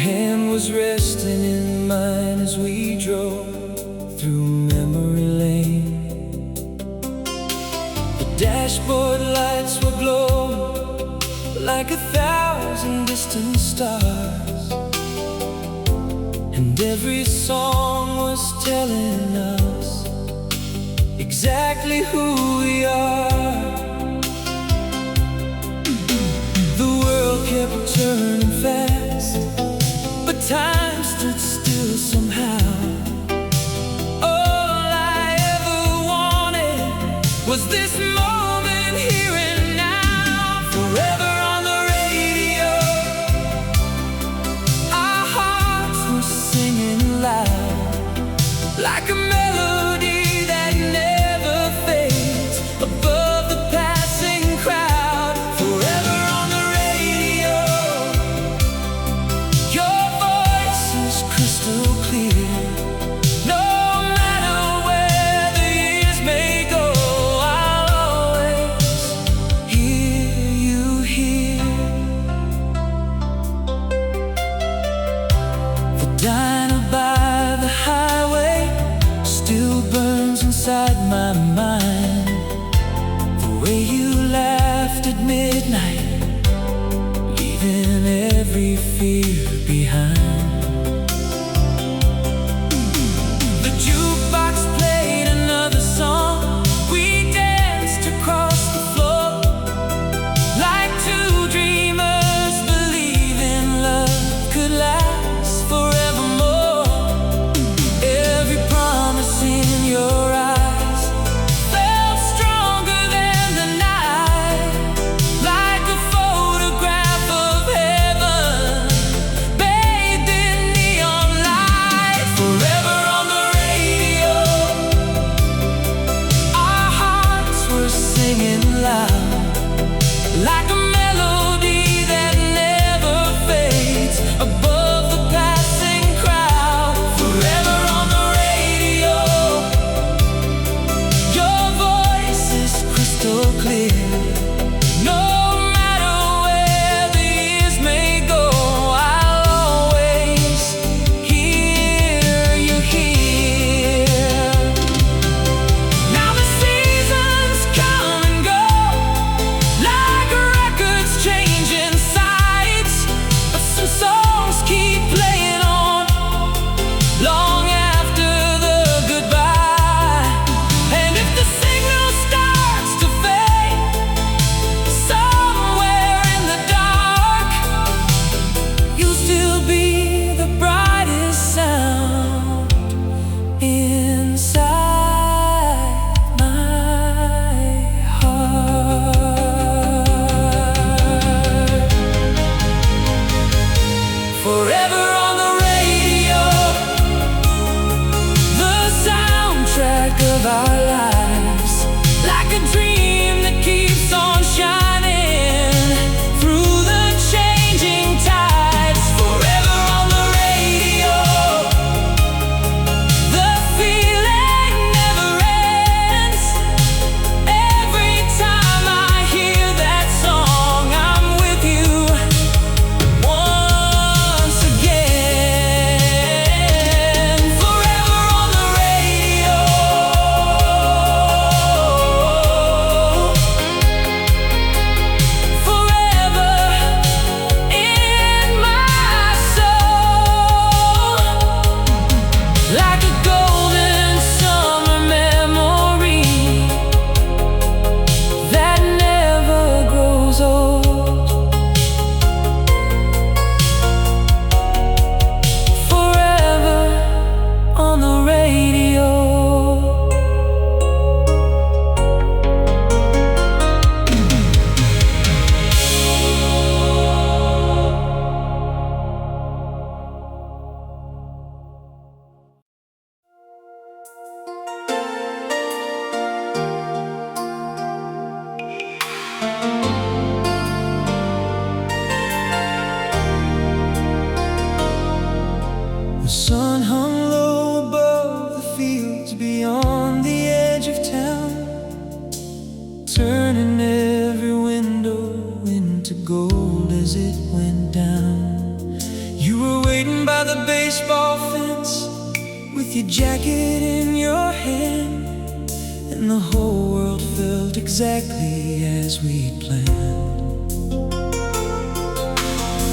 hand was resting in mine as we drove through memory lane. The dashboard lights were glowing like 1,000 distant stars, and every song was telling us exactly who we are. The world kept turning fast, but time stood still somehow. All I ever wanted was this moment here and now. Forever on the radio, our hearts were singing loud, like a melody that never fades above the passing crowd. Forever on the radio, your voice is crystal clear. No matter where the years may go, I'll always hear you here. The diner by the highway still burns inside my mind. The way you laughed at midnight, leaving every fear behind. The jukebox played another song. We danced across the floor like two dreamers, believing love could last forevermore. Every promise in your eyes felt stronger than the night, like a photograph of heaven bathed in neon light. Forever on the radio, our hearts were singing loud, like a melody that never fades above the passing crowd. Forever on the radio, your voice is crystal clear. No matter where the years may go, I'll always hear you here. Now the seasons come and go, like records changing sides, but some songs keep playing on long after the goodbye. And if the signal starts to fade somewhere in the dark, you'll still be the brightest sound inside my heart. Forever on the radio, the soundtrack of our lives, like a dream that keeps on shining through the changing tides. Forever on the radio, the feeling never ends. Every time I hear that song, I'm with you once again. Forever on the radio, forever in my soul, like a golden summer memory that never grows old. Forever on the radio. The sun hung low above the fields beyond the edge of town, turning every window into gold as it went down. You were waiting waiting by the baseball fence with your jacket in your hand, and the whole world felt exactly as we'd planned.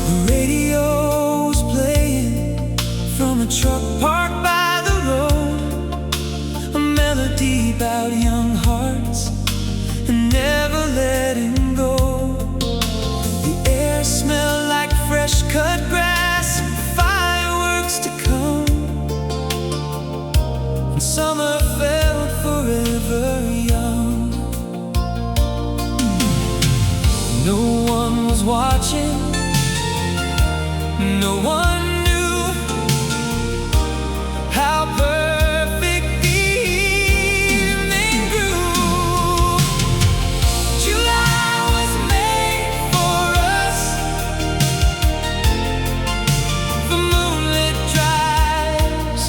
The radio was playing from a truck parked by the road, a melody about young hearts and never letting go. The air smelled like fresh cut grass and fireworks to come, and summer felt forever young. No one was watching, no one knew how perfect the evening grew. July was made for us, for moonlit drives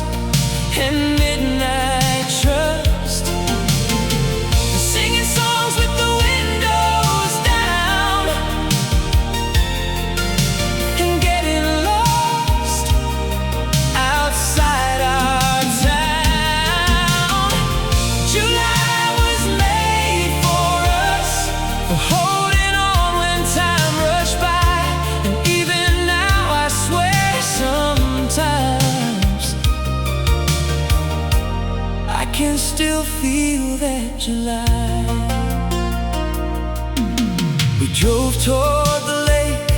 and midnight trust, and singing songs with the windows down, and getting lost outside our town. July was made for us, for holding on when time rushed by, and even now I swear sometimes I can still feel that July. We drove toward the lake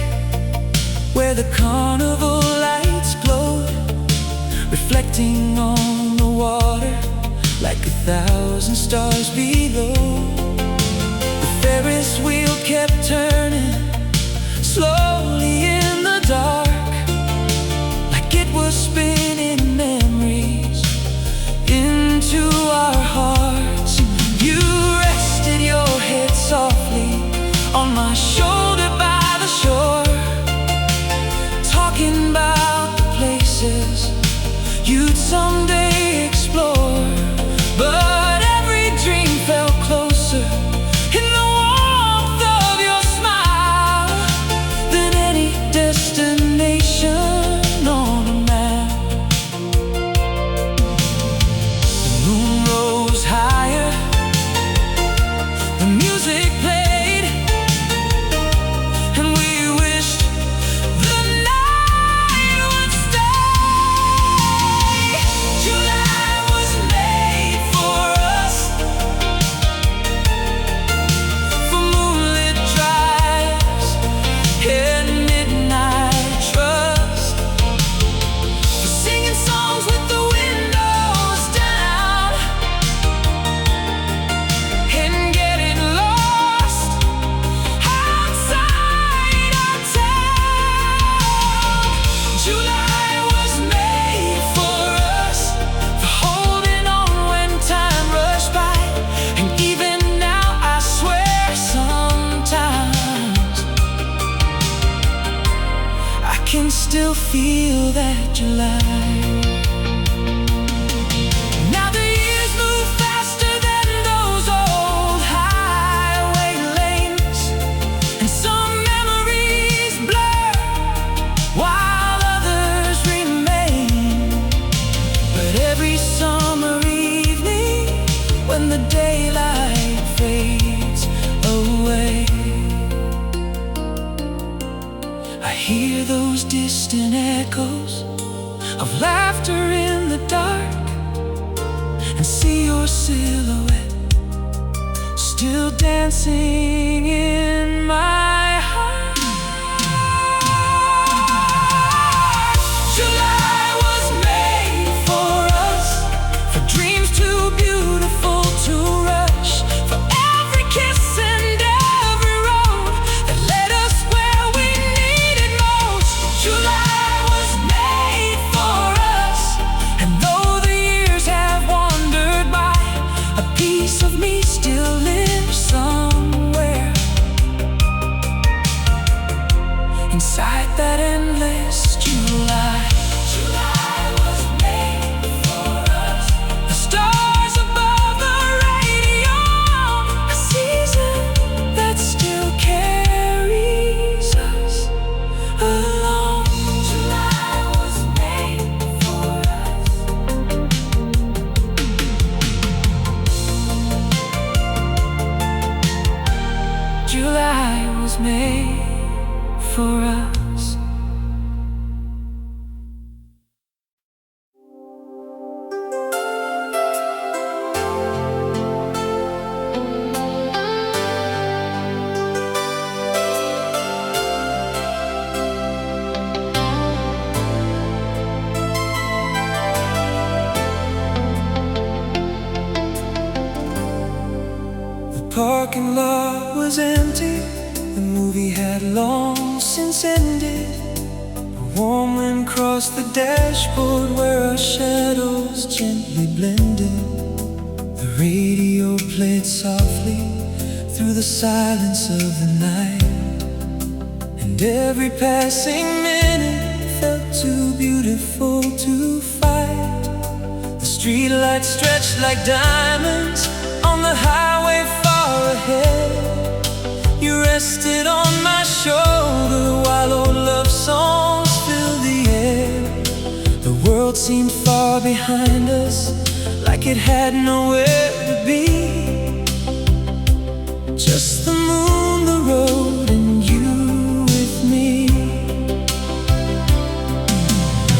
where the carnival lights glowed, reflecting on the water like 1,000 stars below. The Ferris wheel kept turning slowly in the dark, like it was spinning memories into our hearts. You rested your head softly on my shoulder by the shore, talking about the places you'd someday explore. But every dream felt closer in the warmth of your smile than any destination on a map. The moon rose higher, the music played, and we wished the night would stay. July was made for us, for moonlit drives and midnight trust, for singing songs with the windows down, and getting lost outside our town. July was made for us, for holding on when time rushed by, and even now I swear sometimes I can still feel that July. Now the years move faster than those old highway lanes, and some memories blur while others remain. But every summer evening, when the daylight fades away, I hear those distant echoes of laughter in the dark, and see your silhouette still dancing in my heart. July was made for us, for dreams too beautiful to rush, for every kiss and every road that led us where we needed most. July was made for us, and though the years have wandered by, a piece of me still lives somewhere parking lot was empty. The movie had long since ended. A warm wind crossed the dashboard where our shadows gently blended. The radio played softly through the silence of the night, and every passing minute felt too beautiful to fight. The streetlights stretched like diamonds on the highway far ahead. You rested on my shoulder while old love songs filled the air. The world seemed far behind us, like it had nowhere to be. Just the moon, the road, and you with me.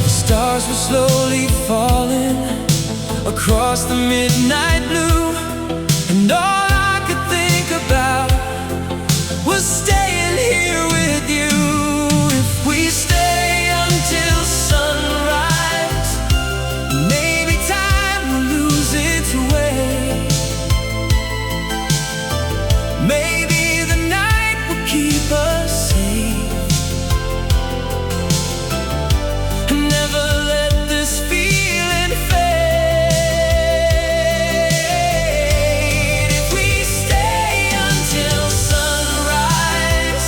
The stars were slowly falling across the midnight blue, and all I could think about was staying here with you. If we stay until sunrise, maybe time will lose its way. Maybe the night will keep us safe. Never let this feeling fade. If we stay until sunrise,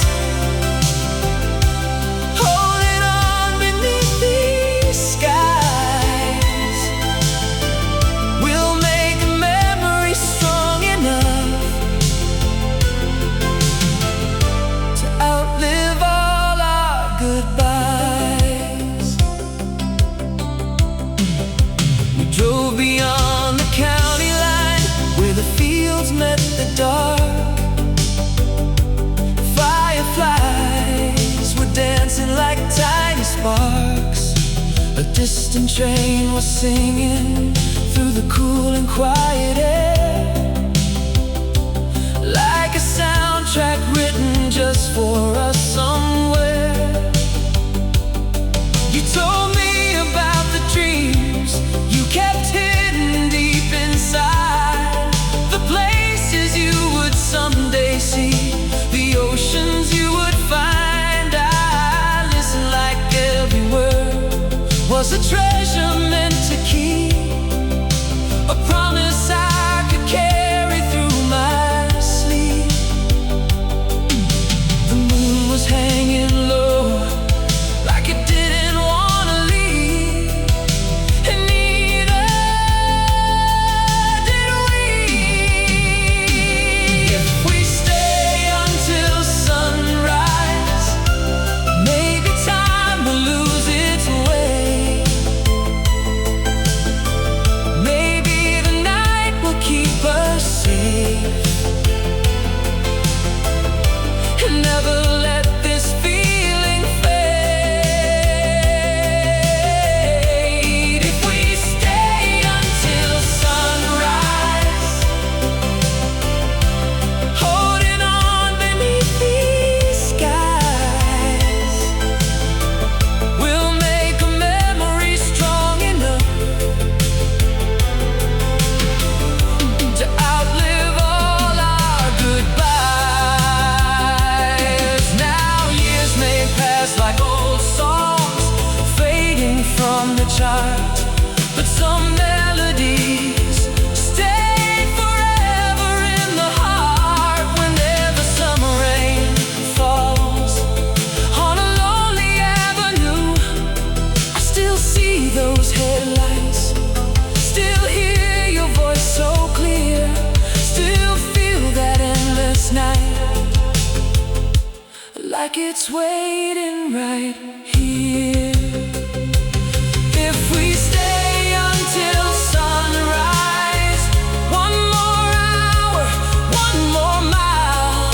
holding on beneath these skies, we'll make a memory strong enough to outlive all our goodbyes. We drove beyond the county line where the fields met the dark. Fireflies were dancing like tiny sparks. A distant train was singing through the cool and quiet air, like a soundtrack written just for us somewhere. You told me about the dreams you kept hidden deep inside, the places you would someday see, the oceans you would find. I listened like every word was a treasure meant to keep, a promise I could carry through my sleep. The moon was hanging low, like it didn't want to leave, and neither did we. If we stay until sunrise, maybe time will lose its way. Maybe the night will keep us safe. And never let this feeling fade. If we stay until sunrise, holding on beneath these skies, we'll make a memory strong enough to outlive all our goodbyes. Now years may pass like old songs fading from the chart, but some melodies stay forever in the heart. Whenever summer rain falls on a lonely avenue, I still see those headlights, still hear your voice so clear, still feel that endless night, like it's waiting right here. If we stay until sunrise, one more hour, one more mile,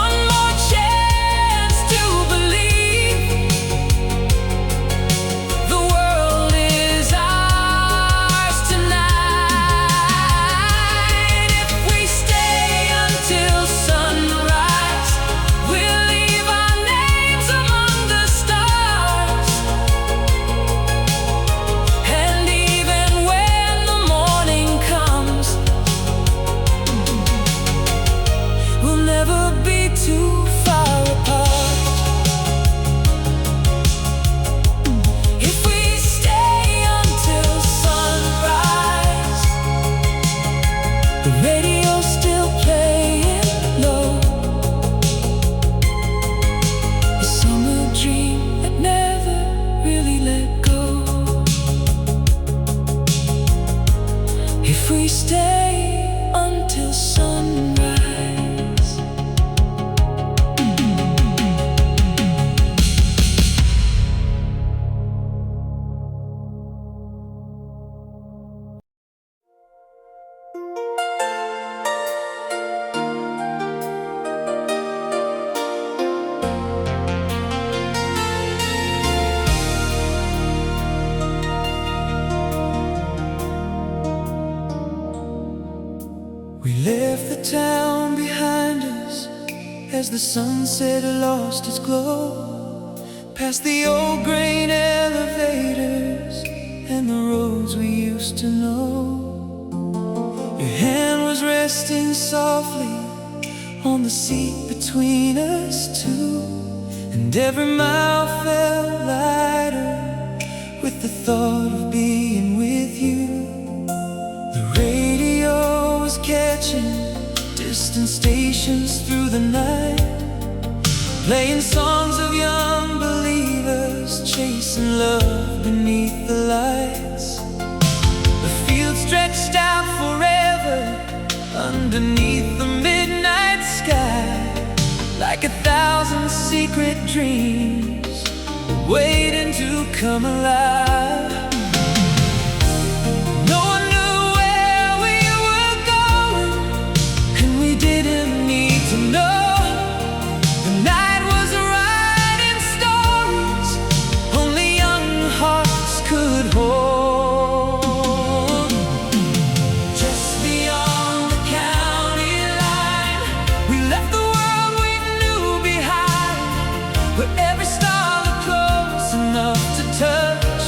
one more chance to believe the world is ours tonight. If we stay until sunrise, we'll leave as the sunset lost its glow, past the old grain elevators and the roads we used to know. Your hand was resting softly on the seat between us two, and every mile felt lighter with the thought of being with you. The radio was catching distant stations through the night, playing songs of young believers chasing love beneath the lights. The field stretched out forever underneath the midnight sky, like 1,000 secret dreams waiting to come alive. No one knew where we were going, and we didn't need to know. The night was writing stories only young hearts could hold. Just beyond the county line, we left the world we knew behind, where every star looked close enough to touch,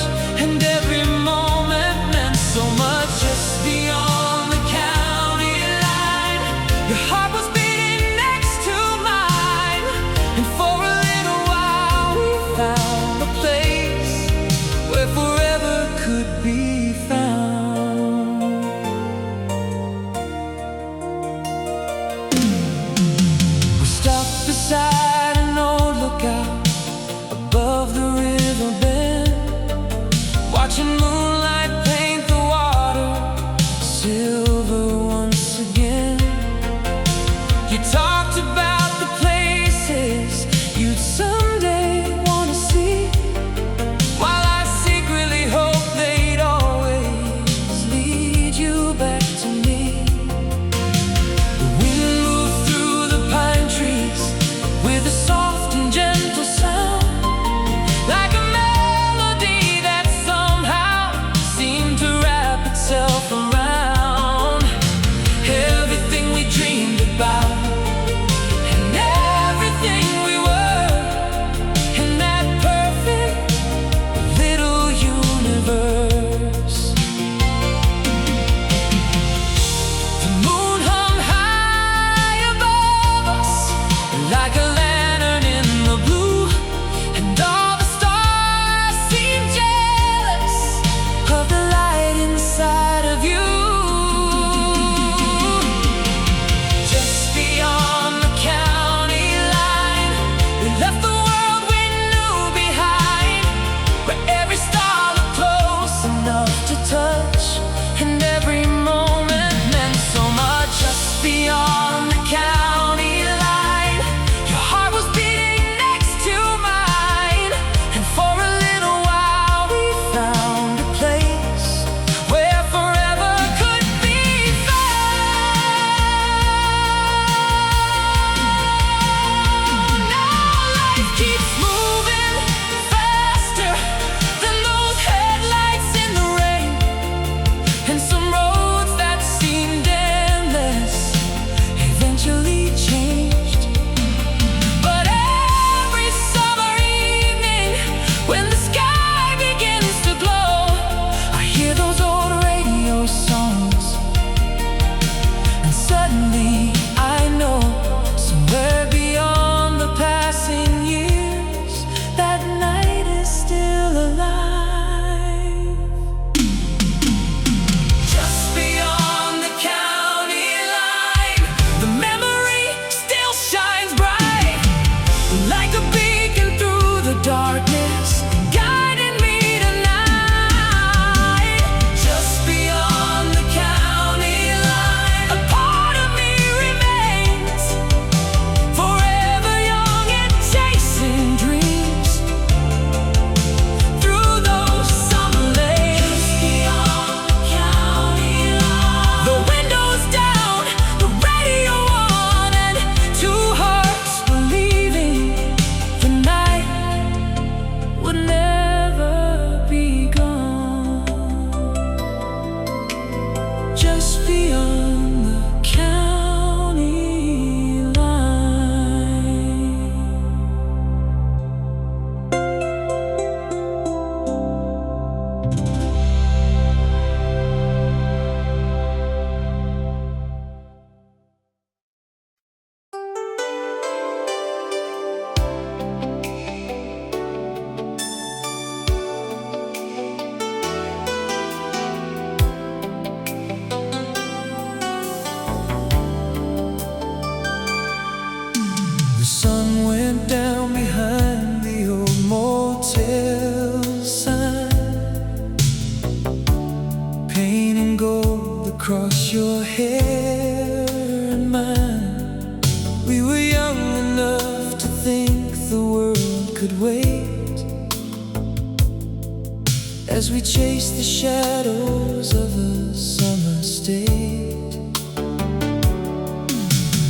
as we chase the shadows of a summer state.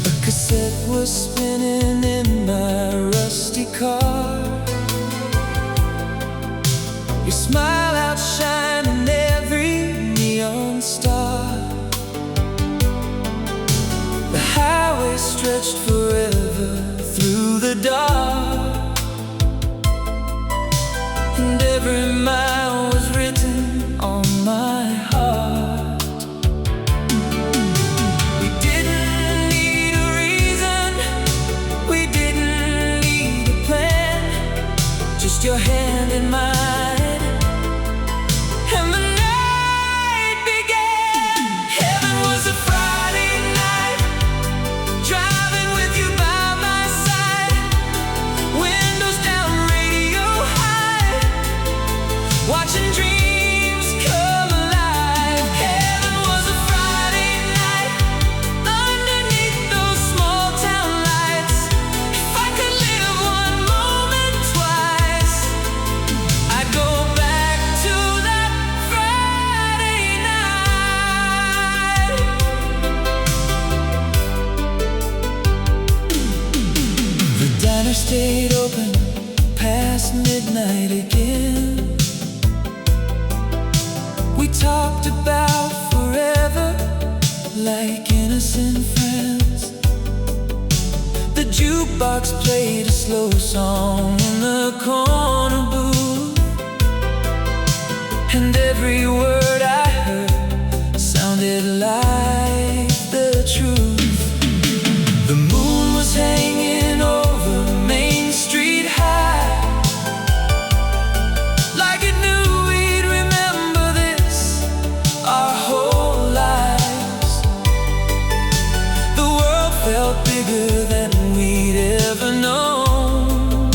A cassette was spinning in my rusty car, your smile outshining every neon star. The highway stretched forever through the dark, and every mile was written on my heart. We didn't need a reason, we didn't need a plan, just your hand in mine, and the night began. Heaven was a Friday night, driving with you by my side, windows down, radio high, watching dreams come alive. Heaven was a Friday night, underneath those small town lights. If I could live one moment twice, I'd go back to that Friday night. The diner stayed open past midnight again. We talked about forever like innocent friends. The jukebox played a slow song in the corner booth, and every word I heard sounded like the truth. The moon was hanging over Main Street High, like it knew we'd remember this our whole lives. The world felt bigger than we'd ever known,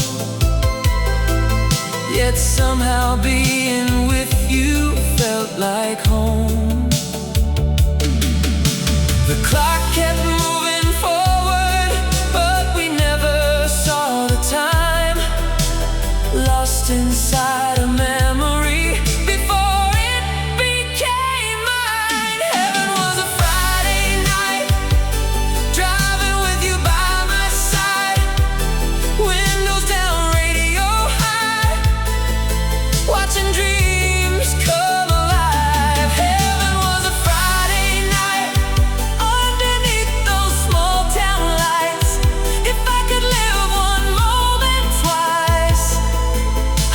yet somehow being with you felt like home. The clock kept moving forward, but we never saw the time, lost inside a memory before it became mine. Heaven was a Friday night, driving with you by my side, windows down, radio high, watching dreams come alive. Heaven was a Friday night, underneath those small town lights. If I could live one moment twice,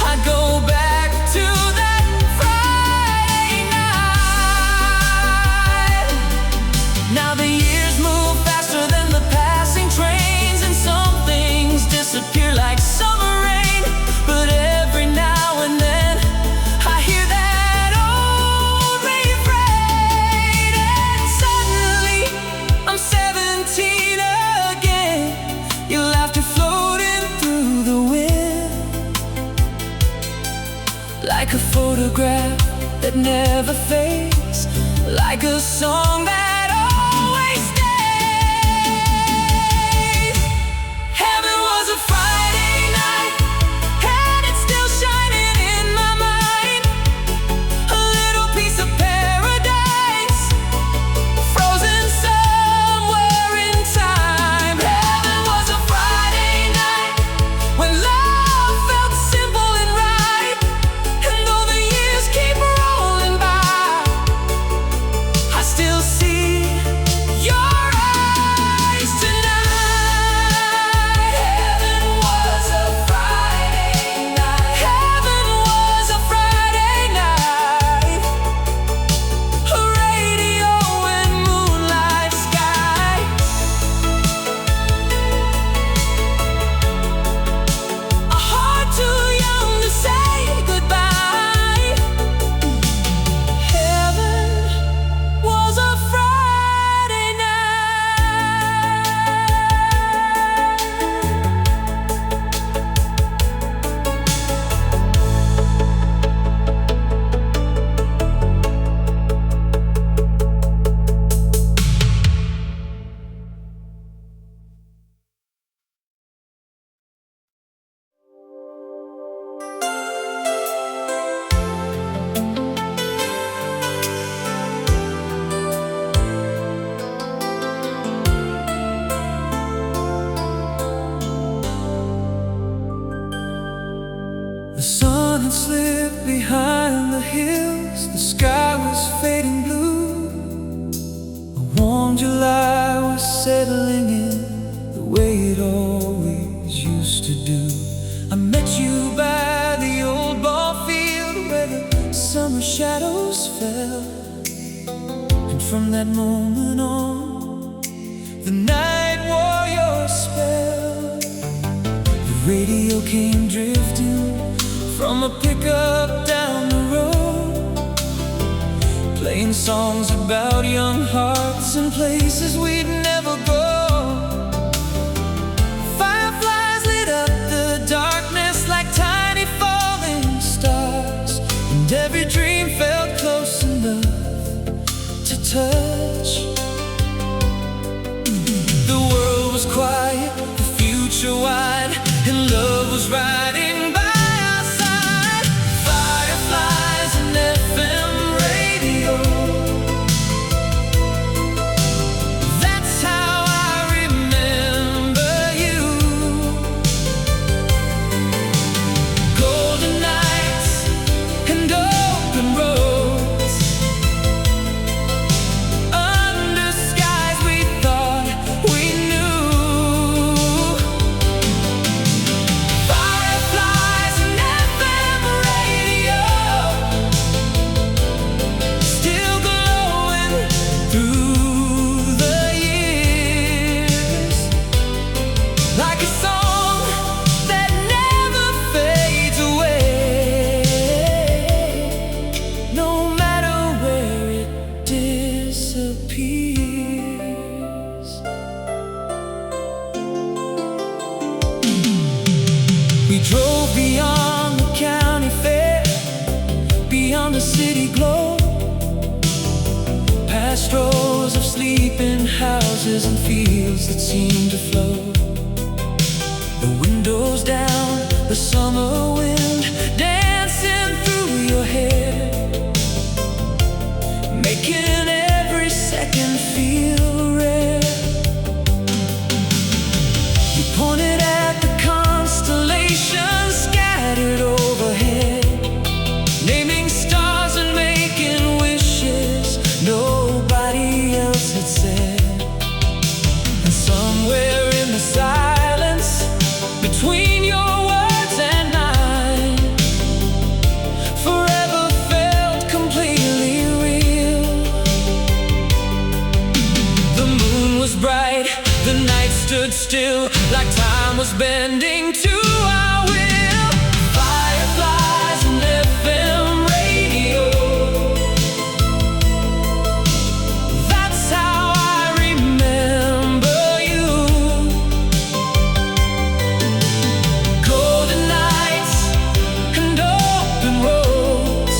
I'd go back to that Friday night. Now the years move faster than the passing trains, and some things disappear like summer rain. But every now and then I hear that old refrain, and suddenly I'm 17 again. Your laughter floating through the wind, like a photograph that never fades, like a song that always stays. Heaven was a Friday night, and it's still shining in my mind, a little piece of paradise, frozen somewhere in time. Heaven was a Friday night, when love felt simple and right, and though the years keep rolling by, I still see The sun had slipped behind the hills, the sky was fading blue. A warm July was settling in the way it always used to do. I met you by the old ball field where the summer shadows fell, and from that moment on, the night wore your spell. The radio came drifting from a pickup down the road, playing songs about young hearts and places we'd never go. Fireflies lit up the darkness like tiny falling stars, and every dream felt close enough to touch. The world was quiet, the future wide, and love was riding by. We drove beyond the county fair, beyond the city glow, past rows of sleeping houses and fields that seemed to float. The windows down, the summer wind dancing through your hair, making every second feel rare. You pointed at the constellations scattered overhead, naming stars and making wishes nobody else had said. And somewhere in the silence between your words and mine, forever felt completely real. The moon was bright, the night stood still, like time was bending to our will. Fireflies and FM radio, that's how I remember you. Golden nights and open roads,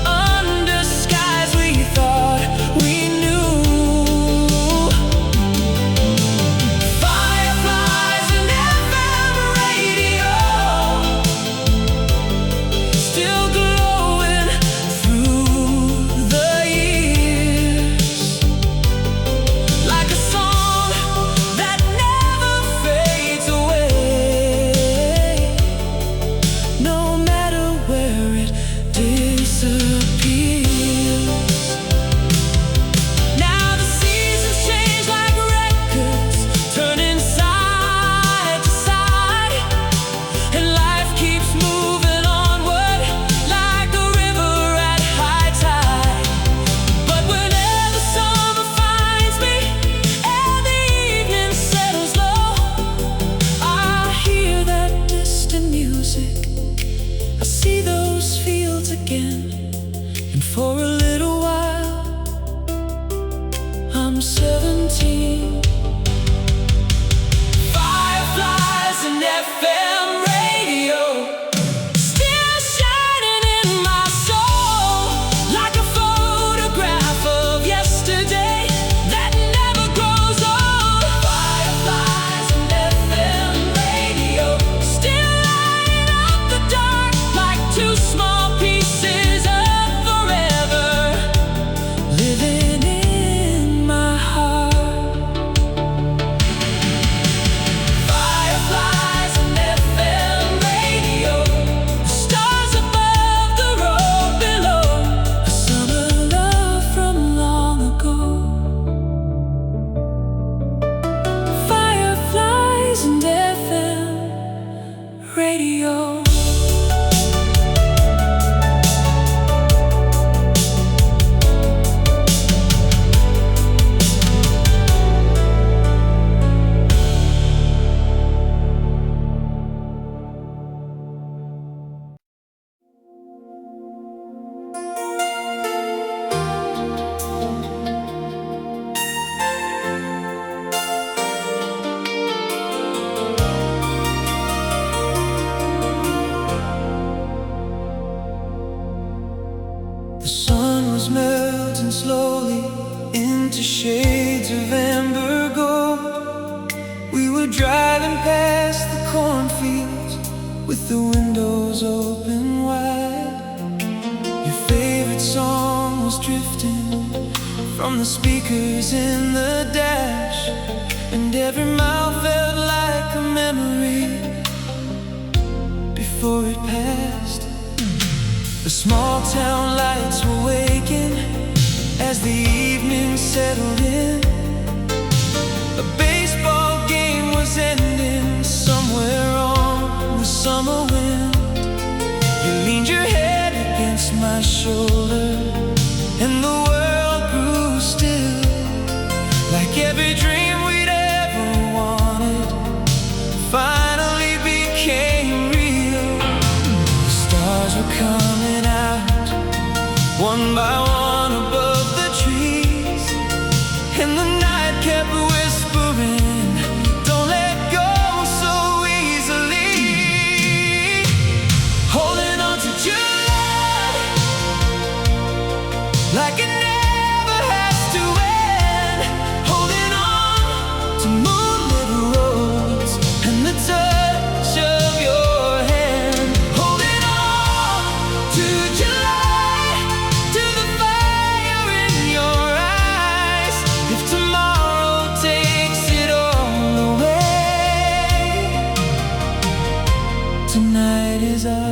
under skies we thought we knew. Fireflies radio. The sun was melting slowly into shades of amber gold. We were driving past the cornfields with the windows open wide. Your favorite song was drifting from the speakers in the dash, and every mile felt like a memory before it passed. The small town lights were waking as the evening settled in. A baseball game was ending somewhere on the summer wind. You leaned your head against my shoulder and the world grew still, like every dream we'd ever wanted finally became real. The stars were coming out one by one above the trees, and the night kept whispering, don't let go so easily. Holding on to July like it never has to end. Holding on to moonlit roads and the touch of your hand. Holding on to July, to the fire in your eyes. If tomorrow takes it all away, tonight is ours.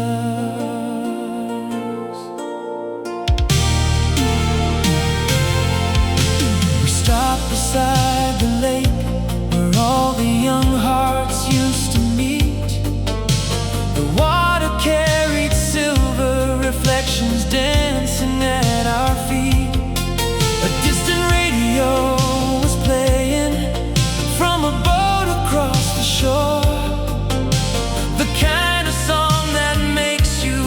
We stopped beside the lake where all the young hearts used to meet. The water carried silver reflections dancing at our feet. A distant radio was playing from a boat across the shore, the kind of song that makes you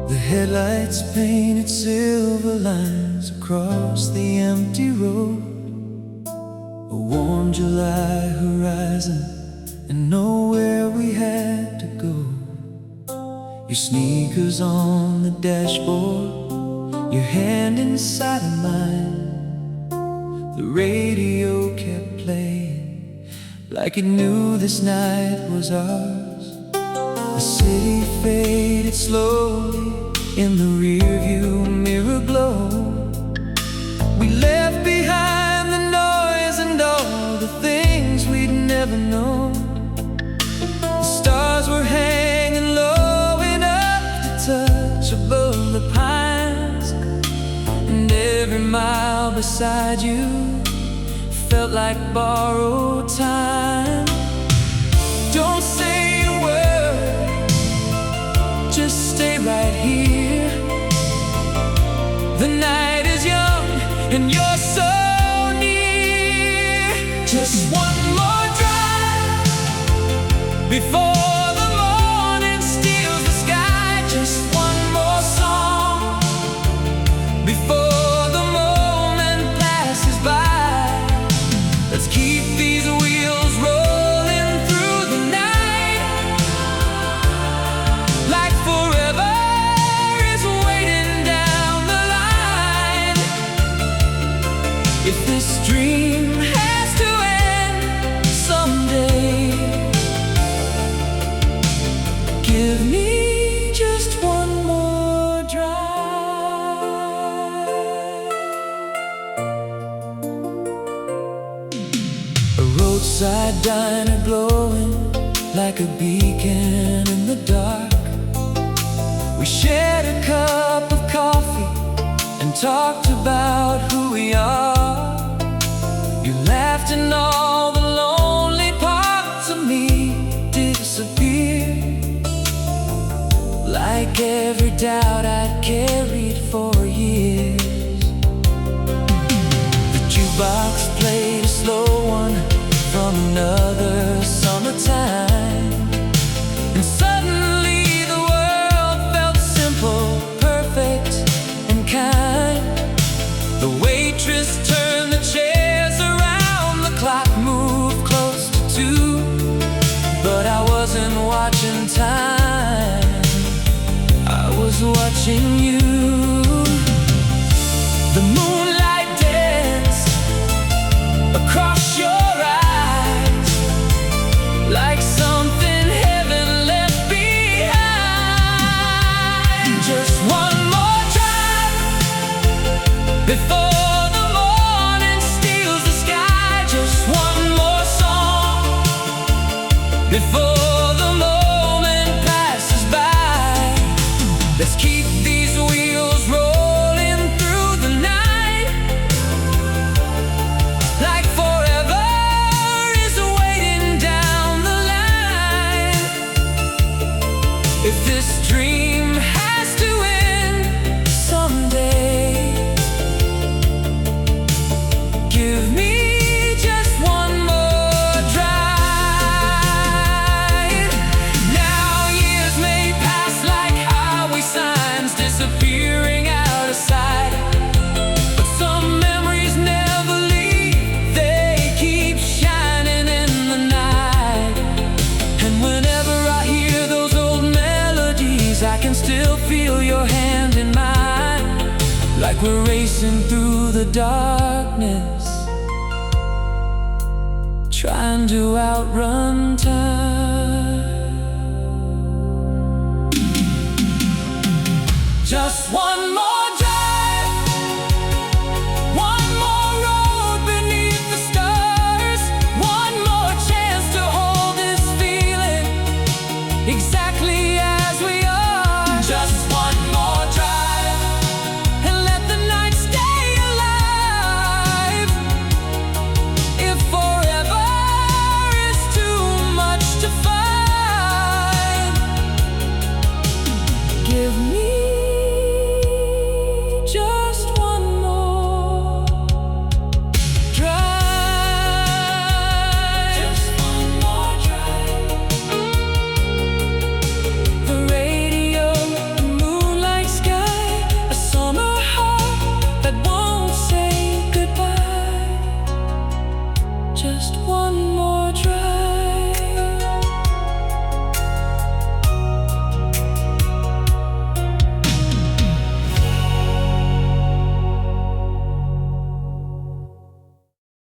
The headlights painted silver lines across the empty road. A warm July horizon, and nowhere we had to go. Your sneakers on the dashboard, your hand inside of mine. The radio kept playing like it knew this night was ours. The city faded slowly in the rearview mirror glow. We left behind the noise and all the things we'd never known. The stars were hanging low enough to touch above the pines, and every mile beside you felt like borrowed time. Don't say a word, just stay right here. The night is young and you're so near. Just one more drive before the morning steals the sky. Just one more song before the moment passes by. Let's keep these wheels rolling through the night, like forever is waiting down the line. If this dream has to end someday, give me just one more drive. A roadside diner glowing like a beacon in the dark. We shared a cup of coffee and talked about who we are. You laughed and all the lonely parts of me disappeared, like every doubt I'd carried for years. The jukebox played a slow one from another summertime, and suddenly the world felt simple, perfect, and kind. The waitress turned the chairs around, the clock moved close to 2, but I wasn't watching time, I was watching you. The moonlight danced across your eyes like something heaven left behind. Just one more drive before the morning steals the sky. Just one more song before the moment passes by. Let's keep these wheels rolling through the night, like forever is waiting down the line. If this dream has to end someday, give me just one more drive. Now years may pass like highway signs disappearing out of sight, but some memories never leave, they keep shining in the night. And whenever I hear those old melodies, I can still feel your hand in mine, like we're racing through the darkness, trying to outrun time. Just one more